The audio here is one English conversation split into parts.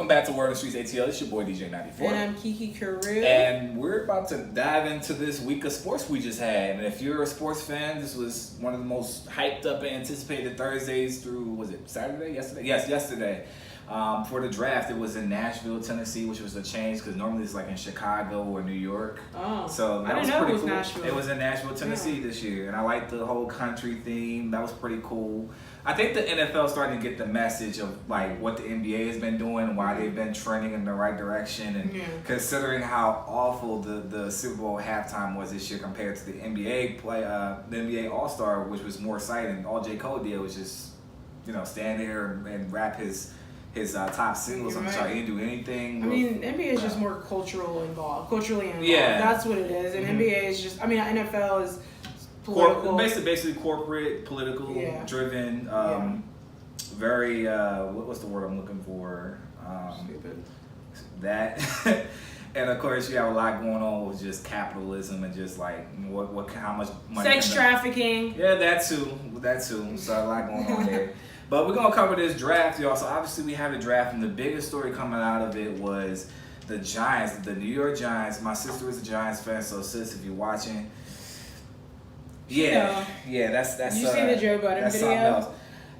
Welcome back to Word on the Streets ATL. It's your boy DJ 94. And I'm Kiki Karew. And we're about to dive into this week of sports we just had. And if you're a sports fan, this was one of the most hyped up and anticipated Thursdays through, was it Saturday? Yesterday? Yes, yesterday. For the draft, it was in Nashville, Tennessee, which was a change because normally it's like in Chicago or New York. Oh, so that I was didn't know pretty it was cool. Nashville. It was in Nashville, Tennessee this year, and I liked the whole country theme. That was pretty cool. I think the NFL starting to get the message of like what the NBA has been doing, why they've been trending in the right direction, and considering how awful the Super Bowl halftime was this year compared to the NBA the NBA All-Star, which was more exciting. All J. Cole did was just stand there and rap his top singles on the chart. He didn't do anything. I mean, NBA is just more culturally involved. Yeah. That's what it is. And NBA is just, NFL is political. Basically corporate, political, driven, very, what's the word I'm looking for? Stupid. That. And of course, you have a lot going on with just capitalism and just like how much money. Sex trafficking. Yeah, that too. So a lot going on there. But we're going to cover this draft, y'all. So obviously we have a draft, and the biggest story coming out of it was the Giants, the New York Giants. My sister is a Giants fan, so sis, if you're watching, that's Did you see the Joe Budden video?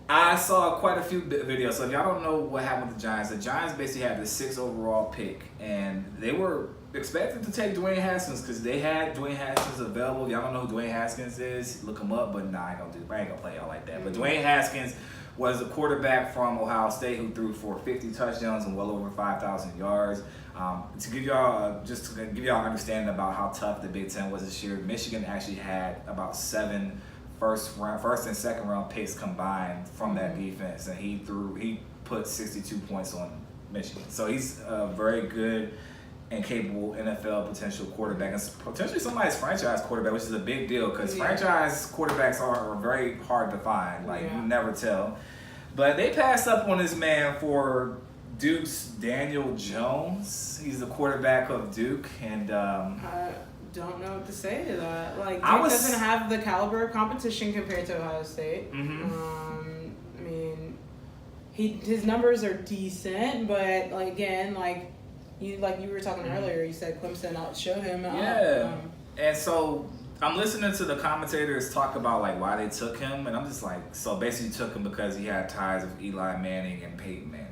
I saw quite a few videos. So if y'all don't know what happened with the Giants basically had the 6th overall pick, and they were expected to take Dwayne Haskins because they had Dwayne Haskins available. If y'all don't know who Dwayne Haskins is, look him up. But I ain't gonna play y'all like that. But Dwayne Haskins was a quarterback from Ohio State who threw for 50 touchdowns and well over 5,000 yards. To give y'all understanding about how tough the Big Ten was this year, Michigan actually had about 7 first and second round picks combined from that defense, and he put 62 points on Michigan. So he's a very good and capable NFL potential quarterback, and potentially somebody's franchise quarterback, which is a big deal because franchise quarterbacks are very hard to find. You never tell. But they passed up on this man for Duke's Daniel Jones. He's the quarterback of Duke, and I don't know what to say to that. Duke doesn't have the caliber of competition compared to Ohio State. Mm-hmm. I mean, his numbers are decent, but you were talking earlier, you said Clemson outshowed him. And so I'm listening to the commentators talk about why they took him, and I'm just so basically took him because he had ties with Eli Manning and Peyton Manning.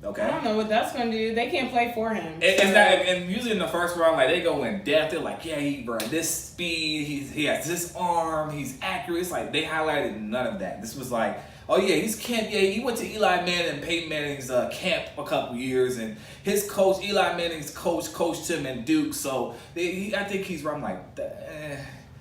Okay. I don't know what that's going to do. They can't play for him. And usually in the first round, they go in depth. They're like, he this speed, he has this arm, he's accurate. It's they highlighted none of that. This was he went to Eli Manning and Peyton Manning's camp a couple years, and his coach, Eli Manning's coached him in Duke. So I think he's right. I'm like,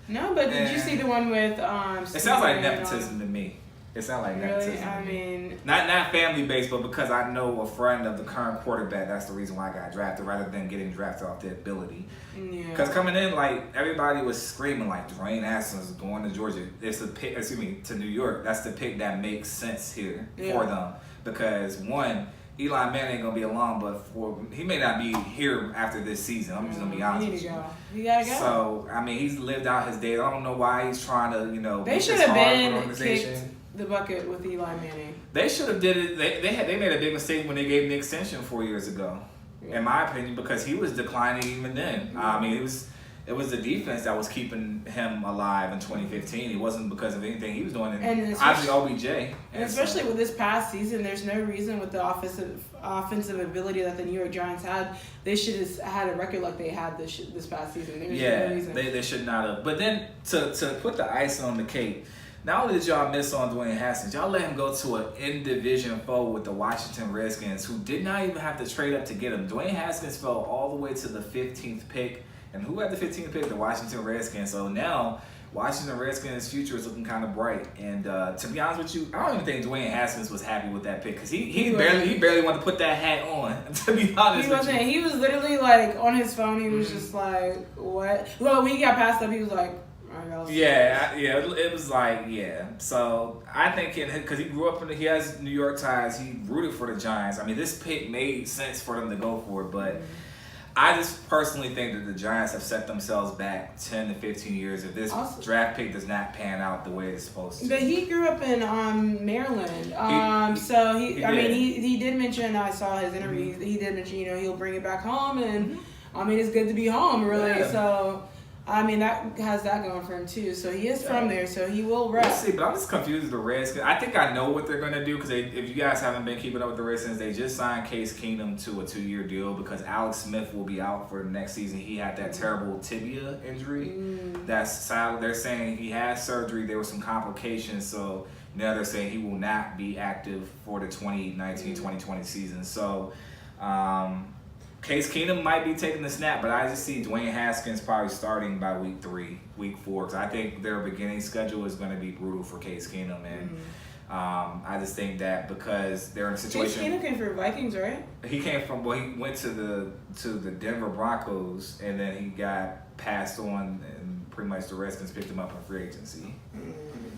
no, but did you see the one with it sounds like nepotism to me. It sounds like nepotism. Really? I mean, not family based, but because I know a friend of the current quarterback, that's the reason why I got drafted, rather than getting drafted off the ability. Because coming in, everybody was screaming Dwayne Haskins is going to Georgia. It's the pick. To New York. That's the pick that makes sense here for them. Because one, Eli Manning ain't gonna be along, but he may not be here after this season. I'm just gonna be honest with you. He gotta go. So he's lived out his days. I don't know why he's trying to They should have been kicked the bucket with Eli Manning. They should have did it. They made a big mistake when they gave him the extension 4 years ago, in my opinion, because he was declining even then. I mean, it was the defense that was keeping him alive in 2015. It wasn't because of anything he was doing. And obviously OBJ. And especially with this past season, there's no reason with the offensive ability that the New York Giants had, they should have had a record like they had this past season. There's no reason. They should not have. But then to put the icing on the cake, not only did y'all miss on Dwayne Haskins, y'all let him go to an in-division foe with the Washington Redskins, who did not even have to trade up to get him. Dwayne Haskins fell all the way to the 15th pick. And who had the 15th pick? The Washington Redskins. So now, Washington Redskins' future is looking kind of bright. And to be honest with you, I don't even think Dwayne Haskins was happy with that pick because he barely wanted to put that hat on. To be honest, He was literally on his phone. He was just like, "What?" Well, when he got passed up, he was like, it was So I think because he grew up he has New York ties. He rooted for the Giants. I mean, this pick made sense for them to go for it, but I just personally think that the Giants have set themselves back 10 to 15 years if this draft pick does not pan out the way it's supposed to. But he grew up in Maryland, so he did mention, I saw his interview, he did mention, he'll bring it back home, and I mean, it's good to be home, really. Yeah. So I mean, that has that going for him too. So he is from there, so he will rep. We'll see, but I'm just confused with the Redskins. I think I know what they're going to do because if you guys haven't been keeping up with the Redskins, they just signed Case Keenum to a 2-year deal because Alex Smith will be out for the next season. He had that terrible tibia injury. They're saying he had surgery. There were some complications, so now they're saying he will not be active for the 2019-2020 season. So Case Keenum might be taking the snap, but I just see Dwayne Haskins probably starting by week 3, week 4, because I think their beginning schedule is going to be brutal for Case Keenum, and I just think that because they're in a situation. Case Keenum came from Vikings, right? He came from he went to the Denver Broncos, and then he got passed on, and pretty much the Redskins picked him up in free agency.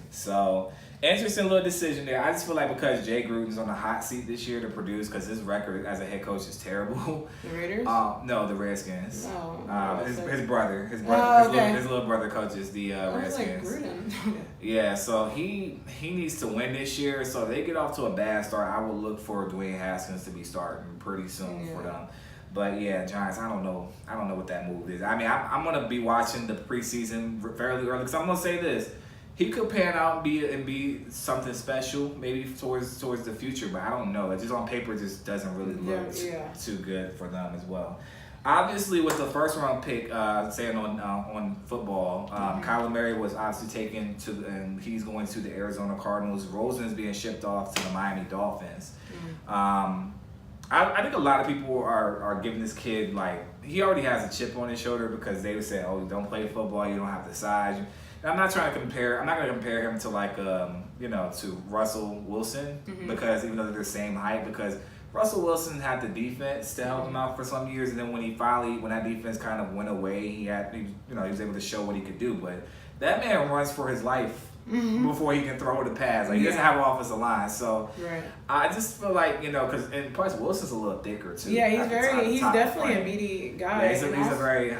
So. Interesting little decision there. I just feel like because Jay Gruden's on the hot seat this year to produce, because his record as a head coach is terrible. The Raiders? No, the Redskins. Oh, his brother, his little brother coaches the Redskins. Like Gruden. Yeah, so he needs to win this year. So if they get off to a bad start, I will look for Dwayne Haskins to be starting pretty soon for them. But yeah, Giants, I don't know what that move is. I mean, I'm gonna be watching the preseason fairly early because I'm gonna say this. He could pan out and be something special, maybe towards the future, but I don't know. It just on paper just doesn't really look too good for them as well. Obviously, with the first round pick, saying on football, Kyler Murray was obviously taken and he's going to the Arizona Cardinals. Rosen is being shipped off to the Miami Dolphins. I think a lot of people are giving this kid, like, he already has a chip on his shoulder because they would say, oh, you don't play football, you don't have the size. I'm not going to compare him to to Russell Wilson because even though they're the same height, because Russell Wilson had the defense to help him out for some years, and then when that defense kind of went away, he was able to show what he could do. But that man runs for his life before he can throw the pass. Like, he doesn't have an offensive line, so I just feel like and plus Wilson's a little thicker too. Yeah, he's definitely a meaty guy. Yeah, he's a very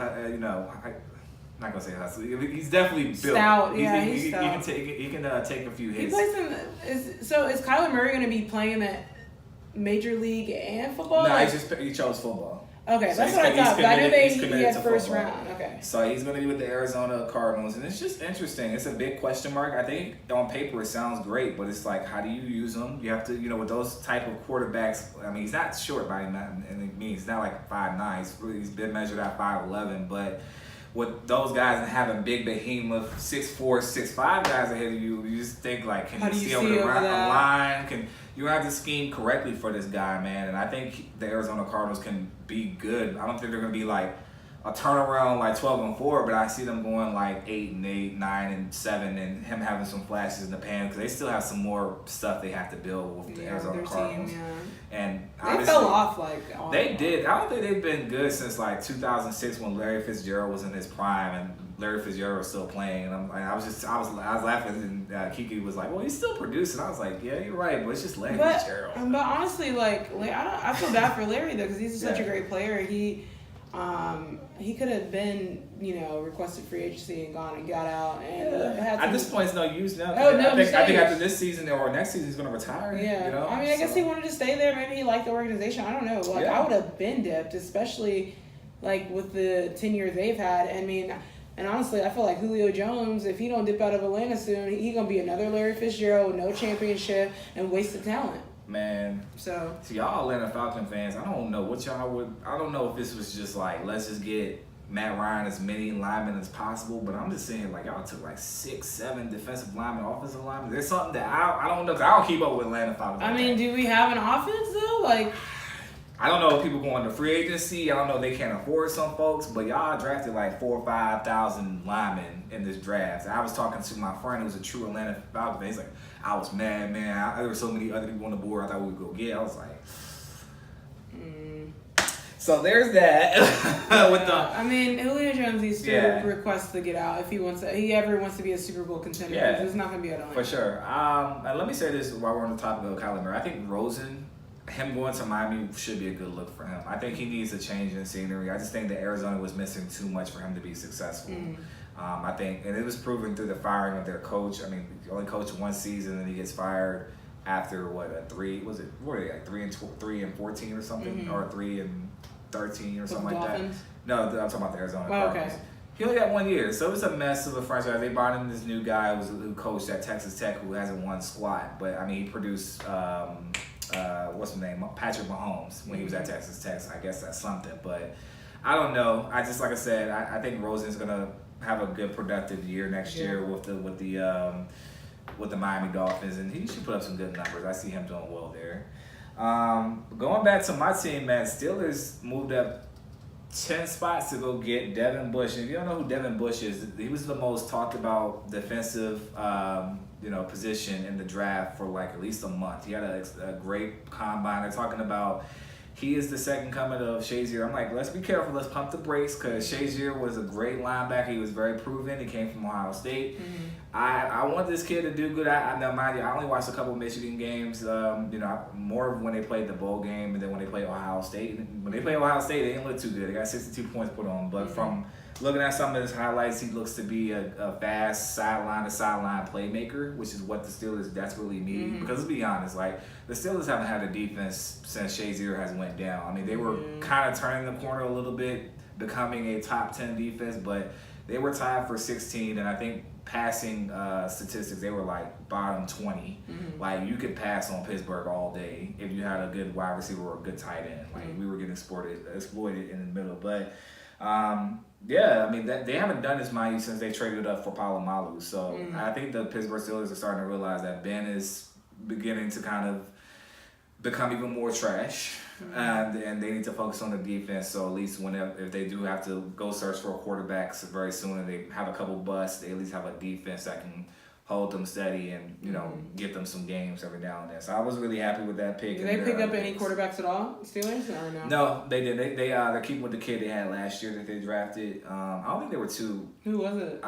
I'm not gonna say hustle. He's definitely built. Stout. He's stout. He can take a few hits. He plays is Kyler Murray gonna be playing in the Major League and football? No, he chose football. Okay, so that's what I thought. But I knew he had first round. Okay. So he's gonna be with the Arizona Cardinals, and it's just interesting. It's a big question mark. I think on paper it sounds great, but it's like, how do you use them? You have to, with those type of quarterbacks. I mean, he's not short by him, and he's not like 5'9". He's been measured at 5'11", but with those guys and having big behemoth 6'4", 6'5" guys ahead of you, you just think like, can you see over the line? You have to scheme correctly for this guy, man. And I think the Arizona Cardinals can be good. I don't think they're gonna be like a turnaround like 12-4, but I see them going like 8-8, 9-7, and him having some flashes in the pan because they still have some more stuff they have to build with the Arizona Cardinals. And they fell off they did. I don't think they've been good since like 2006 when Larry Fitzgerald was in his prime and Larry Fitzgerald was still playing. And I was laughing, and Kiki was like, "Well, he's still producing." I was like, "Yeah, you're right, but it's just Larry Fitzgerald." But honestly, I feel bad for Larry though because he's such a great player. He could have been, requested free agency and gone and got out. And at this point, it's no use now. I think after this season or next season, he's going to retire. Yeah. I mean, I guess he wanted to stay there. Maybe he liked the organization. I don't know. I would have been dipped, especially with the 10 years they've had. I mean, and honestly, I feel like Julio Jones, if he don't dip out of Atlanta soon, he's going to be another Larry Fitzgerald with no championship and wasted talent. Man, so y'all Atlanta Falcon fans, I don't know what y'all would. I don't know if this was just like, let's just get Matt Ryan as many linemen as possible, but I'm just saying y'all took 6, 7 defensive linemen, offensive linemen. There's something that I don't know because I don't keep up with Atlanta Falcons. I mean, do we have an offense though? I don't know if people going to free agency. I don't know if they can't afford some folks, but y'all drafted 4,000 or 5,000 linemen in this draft. I was talking to my friend who's a true Atlanta Falcon fan. He's like, I was mad, man. There were so many other people on the board I thought we would go get. I was like, So there's that. I mean, Julio Jones, he still requests to get out if he ever wants to be a Super Bowl contender. Yeah. It's not going to be at Atlanta. For sure. And let me say this while we're on the topic of Kyler Murray. I think Rosen him going to Miami should be a good look for him. I think he needs a change in scenery. I just think that Arizona was missing too much for him to be successful. I think, and it was proven through the firing of their coach. I mean, he only coached one season and he gets fired after what are they like 3 and 14 or something, or 3 and 13 or something like Dolphins? that. No, I'm talking about the Arizona Okay. Cardinals. He only got 1 year, so it was a mess of a franchise. They brought in this new guy who coached at Texas Tech who hasn't won squat, but I mean he produced what's his name, Patrick Mahomes when he was at Texas Tech. So I guess that's something, but I don't know. I just like I said, I think Rosen's gonna have a good productive year next year with the Miami Dolphins, and he should put up some good numbers. I see him doing well there. Going back to my team, man, Steelers moved up 10 spots to go get Devon Bush. And if you don't know who Devon Bush is, he was the most talked about defensive position in the draft for like at least a month. He had a great combine. They're talking about he is the second coming of Shazier. I'm like, let's be careful. Let's pump the brakes because Shazier was a great linebacker. He was very proven. He came from Ohio State. I want this kid to do good. Now, mind you, I only watched a couple of Michigan games. More when they played the bowl game and then when they played Ohio State. When they played Ohio State, they didn't look too good. They got 62 points put on. But from looking at some of his highlights, he looks to be a fast sideline-to-sideline playmaker, which is what the Steelers desperately need. Because let's be honest, like the Steelers haven't had a defense since Shazier has went down. I mean, they were kind of turning the corner a little bit, becoming a top 10 defense, but they were tied for 16, and I think passing statistics, they were like bottom 20. Like you could pass on Pittsburgh all day if you had a good wide receiver or a good tight end. Like we were getting exploited in the middle, but. I mean they haven't done this money since they traded up for Palomalu. So I think the Pittsburgh Steelers are starting to realize that Ben is beginning to kind of become even more trash, and they need to focus on the defense. So at least if they do have to go search for a quarterback very soon, and they have a couple busts, they at least have a defense that can hold them steady and get them some games every now and then. So I was really happy with that pick. Did they pick up any quarterbacks at all, Steelers, or no? No, they didn't. They're keeping with the kid they had last year that they drafted. I don't think there were two. Who was it?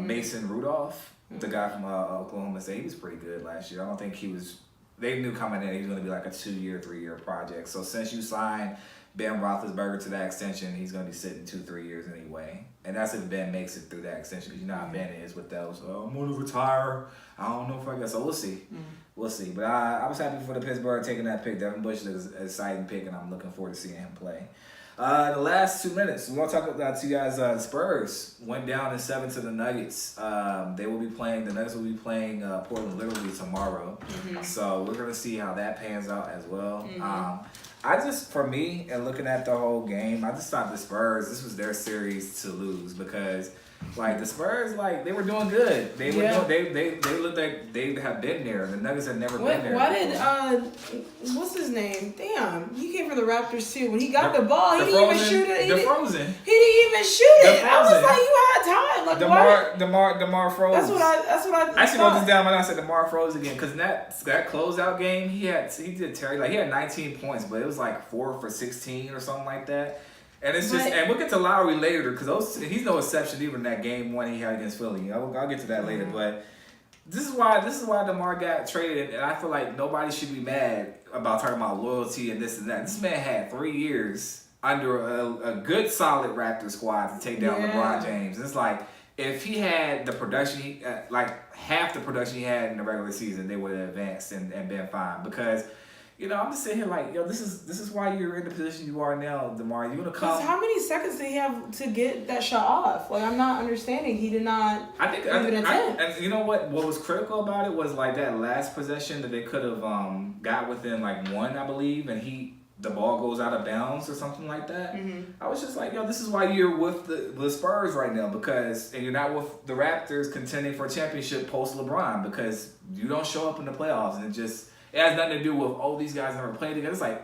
Mason Rudolph, the guy from Oklahoma State. He was pretty good last year. I don't think he was. They knew coming in he was going to be like a 2-year, 3-year project. So since you signed Ben Roethlisberger to that extension, he's going to be sitting 2-3 years anyway. And that's if Ben makes it through that extension. Because you know how Ben is with those. I'm going to retire. I don't know if I guess. So we'll see. We'll see. But I was happy for the Pittsburgh taking that pick. Devin Bush is an exciting pick, and I'm looking forward to seeing him play. The last 2 minutes, we want to talk about to you guys. The Spurs went down in 7 to the Nuggets. The Nuggets will be playing Portland literally tomorrow. So we're going to see how that pans out as well. For me, and looking at the whole game, I just thought the Spurs, this was their series to lose because, like, the Spurs, like, they were doing good. They looked like they have been there. The Nuggets had never been there. Why did, what's his name? Damn, he came for the Raptors too. When he got the ball, he didn't even shoot it. He didn't even shoot it. I was like, you had time. Like, DeMar froze. That's what I actually wrote this down when I said DeMar froze again because that closeout game he did Terry he had 19 points, but it was like 4 for 16 or something like that. And it's just, and we'll get to Lowry later because he's no exception even in that game one he had against Philly. I'll get to that later, but this is why DeMar got traded, and I feel like nobody should be mad about talking about loyalty and this and that. This man had 3 years under a good solid Raptor squad to take down LeBron James. It's like if he had the production, like half the production he had in the regular season, they would have advanced and been fine because. I'm just sitting here like, this is why you're in the position you are now, DeMar. You're gonna come. How many seconds did he have to get that shot off? Like, I'm not understanding. He did not. And you know what? What was critical about it was like that last possession that they could have got within like 1, I believe, and the ball goes out of bounds or something like that. I was just like, this is why you're with the Spurs right now and you're not with the Raptors contending for a championship post LeBron because you don't show up in the playoffs and it has nothing to do with, these guys never played together. It's like,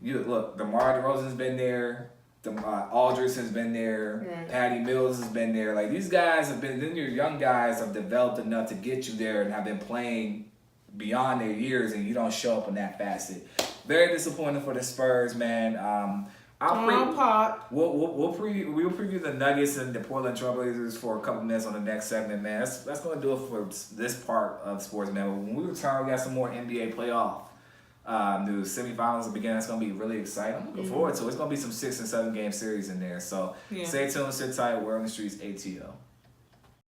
look, DeMar DeRozan's been there. Aldridge has been there. Patty Mills has been there. Like, these guys have been, then your young guys have developed enough to get you there and have been playing beyond their years, and you don't show up in that facet. Very disappointing for the Spurs, man. We'll preview the Nuggets and the Portland Trailblazers for a couple minutes on the next segment, man. That's going to do it for this part of sports, man. When we return, we got some more NBA playoff The semifinals will begin. That's going to be really exciting. I'm looking forward to it. It's going to be some 6 and 7 game series in there. So stay tuned, sit tight. Word on the Streets, ATL.